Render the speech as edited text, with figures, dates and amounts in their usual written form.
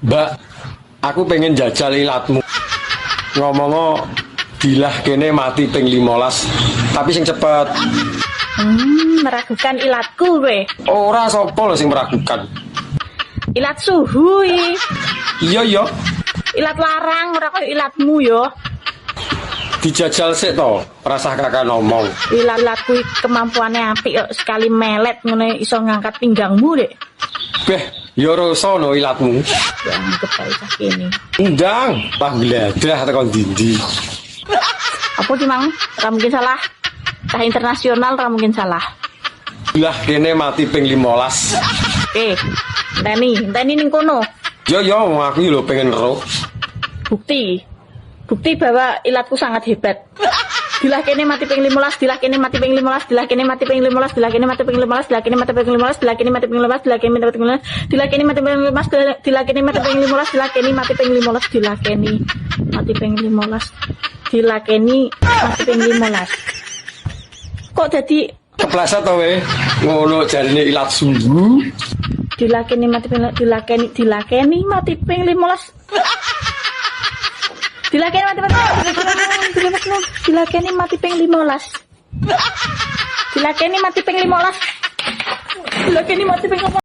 Mbak, aku pengen jajal ilatmu. Ngomong dilah kene mati ping 15, tapi sing cepet. Meragukan ilatku we. Ora sapa lho sing meragukan. Ilat suhu i. Iya. Ilat larang ora koyo ilatmu yo. Dijajal sik to, rasah kakak ngomong. Ilatku kemampuannya apik kok, sekali melet ngene iso ngangkat pinggangmu dek. Beh, ya rasa no ilatmu. Ya anggap bae cah kene. Undang, lah gledah tekan dindi. Apa sih mang? Ora mungkin salah. Cah internasional ora mungkin salah. Lah kene mati ping 15. Enteni ning kono. Yo wong aku lho pengen roh. Bukti bahwa ilatku sangat hebat. Dilah kene mati ping 15, dilah kene mati ping 15, dilah kene mati ping 15, dilah kene mati ping 15, dilah kene mati ping 15, dilah kene mati ping 15, dilah kene mati ping 15, dilah kene mati ping 15, dilah kene mati ping 15, dilah kene mati ping 15, dilah kene mati ping 15, dilah kene mati ping 15. Kok dadi Kepleset to we. Ngono jarine ilat sungguh. dilah kene mati ping dilah kene mati ping 15. Dilakeni mati ping 15. Dilakeni mati ping 15. Dilakeni mati ping 15.